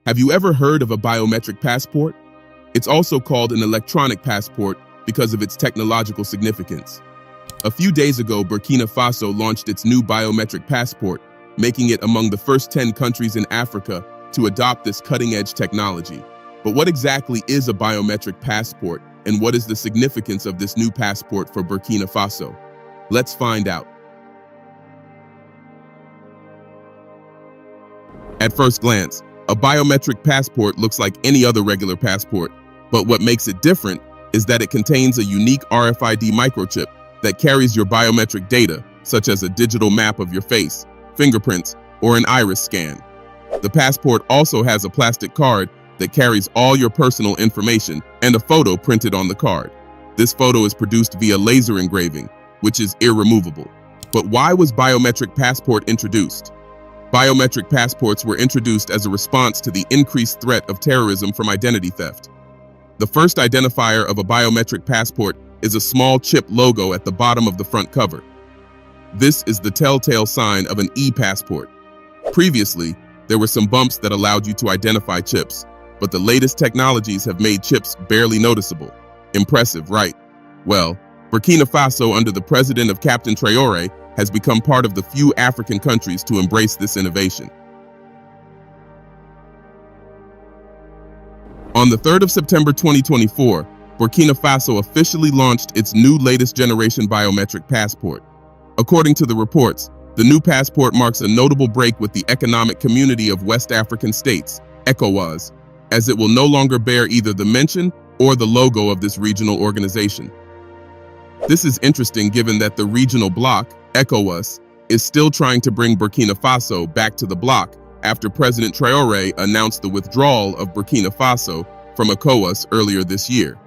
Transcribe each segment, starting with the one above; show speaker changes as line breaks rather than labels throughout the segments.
Have you ever heard of a biometric passport? It's also called an electronic passport because of its technological significance. A few days ago, Burkina Faso launched its new biometric passport, making it among the first 10 countries in Africa to adopt this cutting-edge technology. But what exactly is a biometric passport, and what is the significance of this new passport for Burkina Faso? Let's find out. At first glance, a biometric passport looks like any other regular passport, but what makes it different is that it contains a unique RFID microchip that carries your biometric data, such as a digital map of your face, fingerprints, or an iris scan. The passport also has a plastic card that carries all your personal information and a photo printed on the card. This photo is produced via laser engraving, which is irremovable. But why was biometric passport introduced? Biometric passports were introduced as a response to the increased threat of terrorism from identity theft. The first identifier of a biometric passport is a small chip logo at the bottom of the front cover. This is the telltale sign of an e-passport. Previously, there were some bumps that allowed you to identify chips, but the latest technologies have made chips barely noticeable. Impressive, right? Well, Burkina Faso, under the president of Captain Traoré, has become part of the few African countries to embrace this innovation. On the 3rd of September 2024, Burkina Faso officially launched its new latest generation biometric passport. According to the reports, the new passport marks a notable break with the Economic Community of West African States, ECOWAS, as it will no longer bear either the mention or the logo of this regional organization. This is interesting given that the regional bloc, ECOWAS, is still trying to bring Burkina Faso back to the bloc after President Traoré announced the withdrawal of Burkina Faso from ECOWAS earlier this year.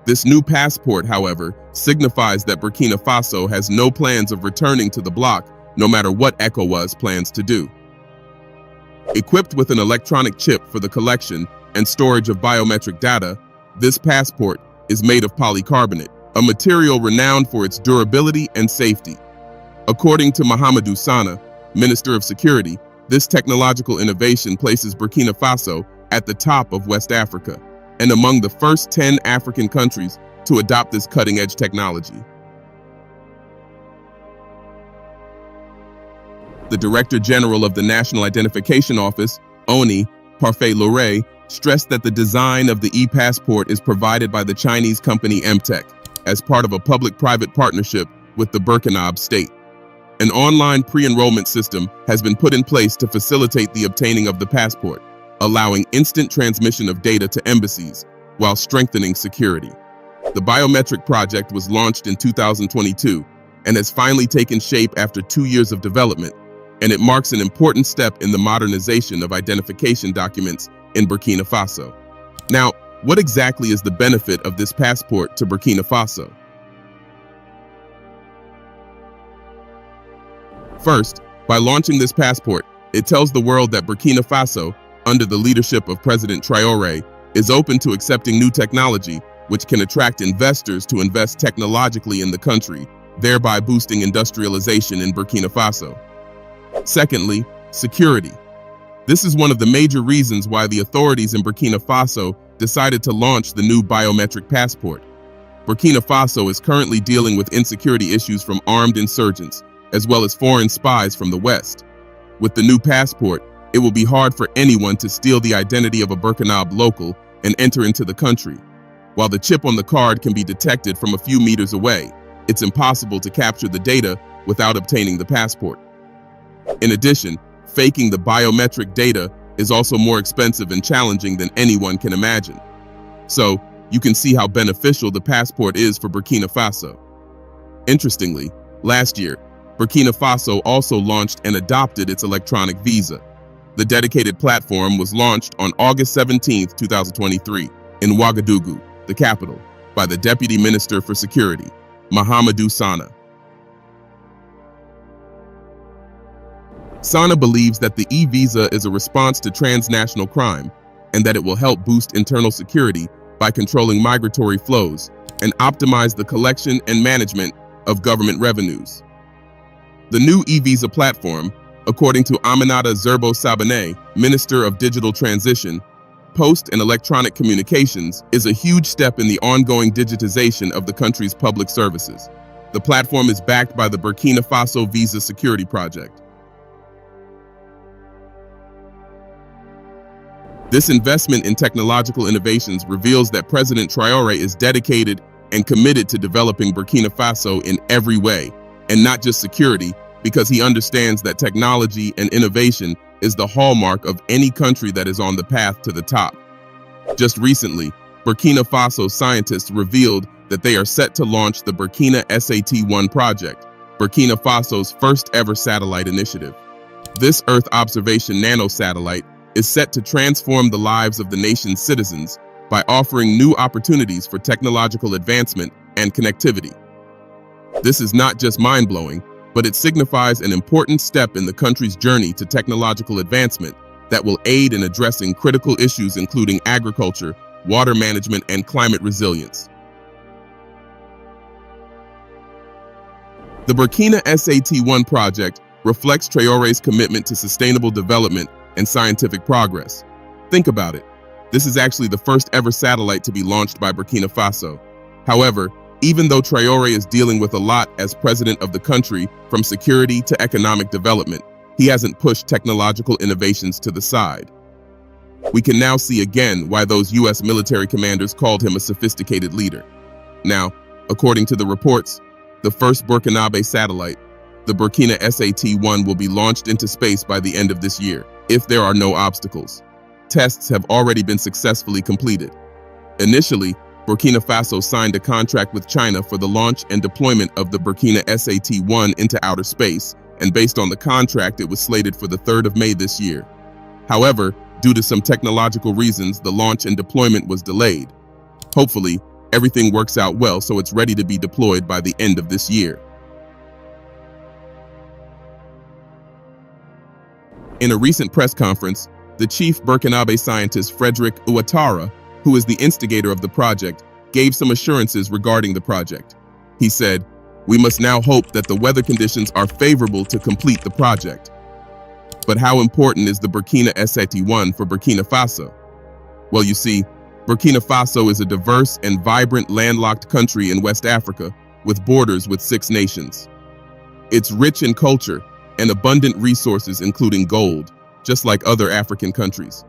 This new passport, however, signifies that Burkina Faso has no plans of returning to the bloc, no matter what ECOWAS plans to do. Equipped with an electronic chip for the collection and storage of biometric data, this passport is made of polycarbonate, a material renowned for its durability and safety. According to Mahamadou Sana, Minister of Security, this technological innovation places Burkina Faso at the top of West Africa and among the first 10 African countries to adopt this cutting-edge technology. The Director General of the National Identification Office, ONI, Parfait Loret, stressed that the design of the e-passport is provided by the Chinese company MTech as part of a public-private partnership with the Burkina state. An online pre-enrollment system has been put in place to facilitate the obtaining of the passport, allowing instant transmission of data to embassies while strengthening security. The biometric project was launched in 2022 and has finally taken shape after 2 years of development, and it marks an important step in the modernization of identification documents in Burkina Faso. Now, what exactly is the benefit of this passport to Burkina Faso? First, by launching this passport, it tells the world that Burkina Faso, under the leadership of President Traoré, is open to accepting new technology, which can attract investors to invest technologically in the country, thereby boosting industrialization in Burkina Faso. Secondly, security. This is one of the major reasons why the authorities in Burkina Faso decided to launch the new biometric passport. Burkina Faso is currently dealing with insecurity issues from armed insurgents, as well as foreign spies from the West. With the new passport, it will be hard for anyone to steal the identity of a Burkina local and enter into the country. While the chip on the card can be detected from a few meters away, it's impossible to capture the data without obtaining the passport. In addition, faking the biometric data is also more expensive and challenging than anyone can imagine. So, you can see how beneficial the passport is for Burkina Faso. Interestingly, last year, Burkina Faso also launched and adopted its electronic visa. The dedicated platform was launched on August 17, 2023, in Ouagadougou, the capital, by the Deputy Minister for Security, Mahamadou Sana. Sana believes that the e-visa is a response to transnational crime and that it will help boost internal security by controlling migratory flows and optimize the collection and management of government revenues. The new e-visa platform, According to Aminata Zerbo Sabaneh, Minister of Digital Transition, Post and Electronic Communications is a huge step in the ongoing digitization of the country's public services. The platform is backed by the Burkina Faso Visa Security Project. This investment in technological innovations reveals that President Traoré is dedicated and committed to developing Burkina Faso in every way, and not just security, because he understands that technology and innovation is the hallmark of any country that is on the path to the top. Just recently, Burkina Faso scientists revealed that they are set to launch the Burkina SAT-1 project, Burkina Faso's first ever satellite initiative. This Earth observation nanosatellite is set to transform the lives of the nation's citizens by offering new opportunities for technological advancement and connectivity. This is not just mind-blowing, but it signifies an important step in the country's journey to technological advancement that will aid in addressing critical issues including agriculture, water management, and climate resilience. The Burkina SAT-1 project reflects Traoré's commitment to sustainable development and scientific progress. Think about it. This is actually the first ever satellite to be launched by Burkina Faso. However, even though Traoré is dealing with a lot as president of the country, from security to economic development, he hasn't pushed technological innovations to the side. We can now see again why those US military commanders called him a sophisticated leader. Now, according to the reports, the first Burkinabe satellite, the Burkina SAT-1, will be launched into space by the end of this year, if there are no obstacles. Tests have already been successfully completed. Initially, Burkina Faso signed a contract with China for the launch and deployment of the Burkina SAT-1 into outer space, and based on the contract, it was slated for the 3rd of May this year. However, due to some technological reasons, the launch and deployment was delayed. Hopefully, everything works out well so it's ready to be deployed by the end of this year. In a recent press conference, the chief Burkinabe scientist Frédéric Ouattara, who is the instigator of the project, gave some assurances regarding the project. He said, "We must now hope that the weather conditions are favorable to complete the project." But how important is the Burkina SAT-1 for Burkina Faso? Well, you see, Burkina Faso is a diverse and vibrant landlocked country in West Africa with borders with 6 nations. It's rich in culture and abundant resources including gold, just like other African countries.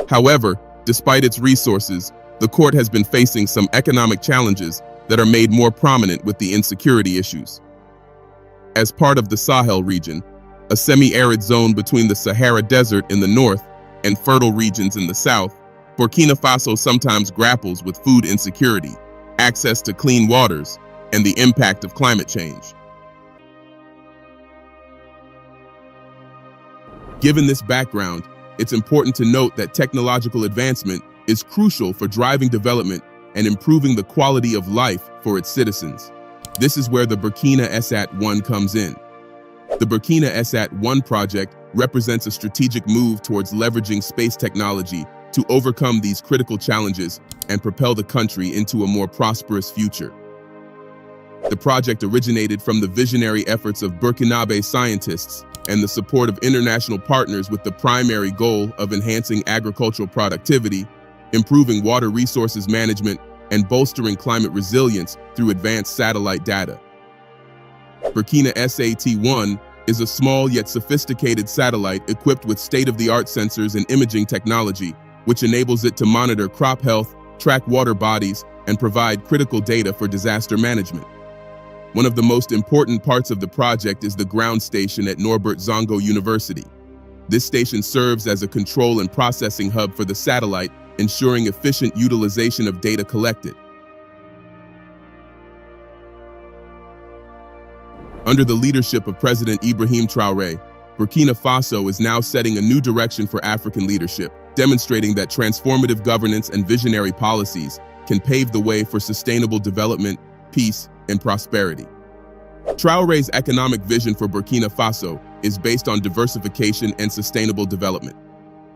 However, despite its resources, the court has been facing some economic challenges that are made more prominent with the insecurity issues. As part of the Sahel region, a semi-arid zone between the Sahara Desert in the north and fertile regions in the south, Burkina Faso sometimes grapples with food insecurity, access to clean waters, and the impact of climate change. Given this background, it's important to note that technological advancement is crucial for driving development and improving the quality of life for its citizens. This is where the Burkina SAT-1 comes in. The Burkina SAT-1 project represents a strategic move towards leveraging space technology to overcome these critical challenges and propel the country into a more prosperous future. The project originated from the visionary efforts of Burkinabe scientists and the support of international partners with the primary goal of enhancing agricultural productivity, improving water resources management, and bolstering climate resilience through advanced satellite data. Burkina SAT-1 is a small yet sophisticated satellite equipped with state-of-the-art sensors and imaging technology, which enables it to monitor crop health, track water bodies, and provide critical data for disaster management. One of the most important parts of the project is the ground station at Norbert Zongo University. This station serves as a control and processing hub for the satellite, ensuring efficient utilization of data collected. Under the leadership of President Ibrahim Traoré, Burkina Faso is now setting a new direction for African leadership, demonstrating that transformative governance and visionary policies can pave the way for sustainable development, peace, and prosperity. Traoré's economic vision for Burkina Faso is based on diversification and sustainable development.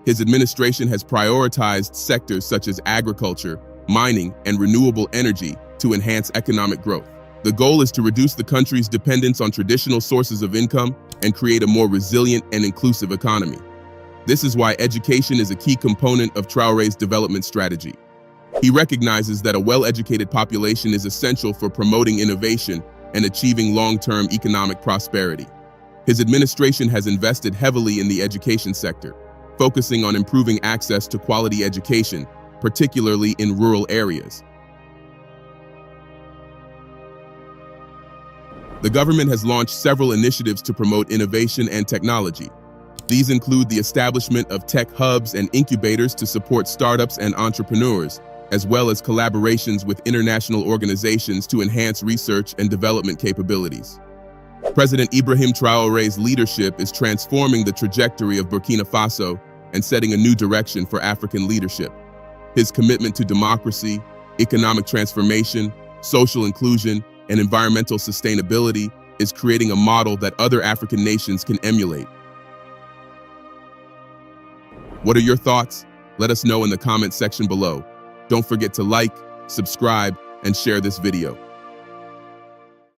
His administration has prioritized sectors such as agriculture, mining, and renewable energy to enhance economic growth. The goal is to reduce the country's dependence on traditional sources of income and create a more resilient and inclusive economy. This is why education is a key component of Traoré's development strategy. He recognizes that a well-educated population is essential for promoting innovation and achieving long-term economic prosperity. His administration has invested heavily in the education sector, focusing on improving access to quality education, particularly in rural areas. The government has launched several initiatives to promote innovation and technology. These include the establishment of tech hubs and incubators to support startups and entrepreneurs, as well as collaborations with international organizations to enhance research and development capabilities. President Ibrahim Traoré's leadership is transforming the trajectory of Burkina Faso and setting a new direction for African leadership. His commitment to democracy, economic transformation, social inclusion, and environmental sustainability is creating a model that other African nations can emulate. What are your thoughts? Let us know in the comment section below. Don't forget to like, subscribe, and share this video.